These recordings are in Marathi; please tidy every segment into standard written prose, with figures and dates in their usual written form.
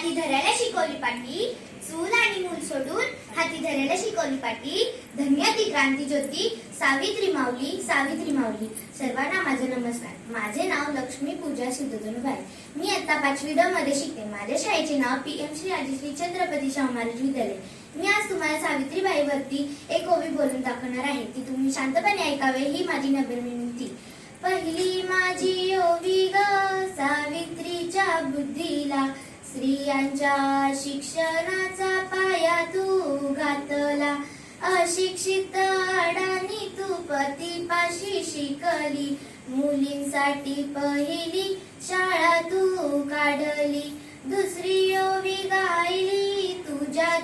हाती धरायला शिकवली पाटी, चूल आणि मूल सोडून हाती धरायला शिकवली पाटी. धन्य ती क्रांती ज्योती सावित्री माऊली, सावित्री माऊली. सर्वांना माझे नमस्कार. माझे नाव लक्ष्मी पूजा सिद्धोधनुबाई. मी आता 5वी ड मध्ये शिकते. माझ्या शाळेचे नाव PM श्री राजश्री छत्रपती शाहू महाराज विद्यालय. मी आज तुम्हाला सावित्रीबाई वरती एक ओवी बोलून दाखवणार आहे. ती तुम्ही शांतपणे ऐकावे ही माझी नम्र विनंती. पहिली माझी ओवी ग सावित्रीच्या बुद्धीला, स्त्रियांच्या शिक्षणाचा पाया तू घातला. अशिक्षित अडाणी तू पतीपाशी शिकली, मुलींसाठी पहिली शाळा तू काढली. दुसरी ओवी गायली तुझ्या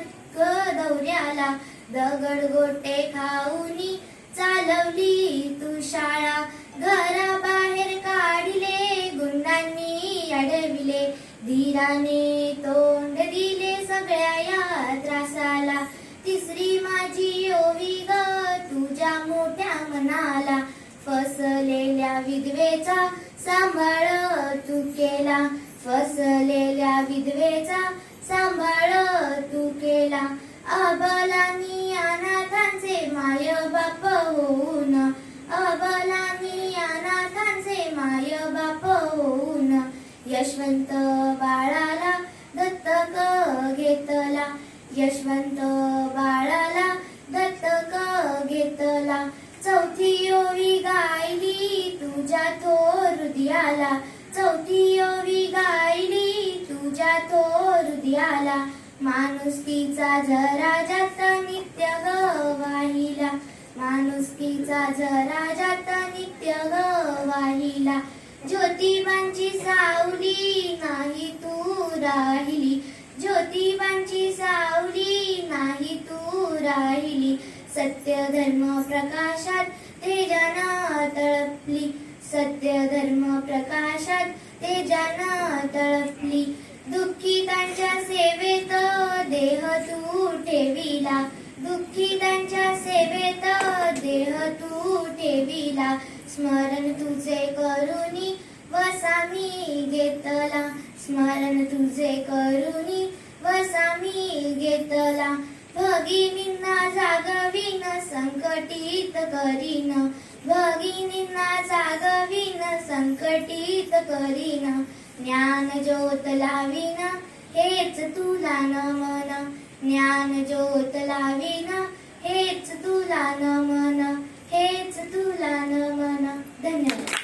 दौऱ्याला, दगड गोटे खाऊनी चालवली तू शाळा. घराबाहेर काढले गुंडांनी अडविले, धीराने तोंड दिले सगळ्या या त्रासाला. तिसरी माझी ओवी ग तुझ्या मोठ्या मनाला, फसलेल्या विधवेचा सांभाळ तू केला. फसलेल्या विधवेचा सांभाळ तू केला. अबलांनी अनाथांचे माय बाप होऊन, अबलांनी अनाथांचे माय बाप होऊन, यशवंत बाळाला दत्तक घेतला. यशवंत बाळाला दत्तक घेतला. चौथी ओवी गायली तुझ्या थोर हृदयाला, चौथी ओवी गायली तुझ्या थोर हृदयाला. माणुसकीचा झरा जात नित्य ग वाहिला, माणुसकीचा झरा जात नित्य ग वाहिला. ज्योतिबांची सावली नाही तू राहिली, ज्योतिबांची सावली नाही तू राहिली. सत्य धर्म प्रकाशात तेजानं तळपली, सत्य धर्म प्रकाशात तेजानं तळपली. दुःखितांच्या सेवेत देह तू ठेविला, दुःखितांच्या सेवेत देह तू ठेविला. स्मरण तुझे करुणी वसामी घेतला, स्मरण तुझे करुणी वसामी घेतला. भगिनींना जागवीन संकटित करीन, भगिनींना जागवीन संकटित करीन. ज्ञान ज्योत लावीन हेच तुला नमन, ज्ञान ज्योत लावीन हेच तुला नमन, हेच तुला नमन. धन्यवाद.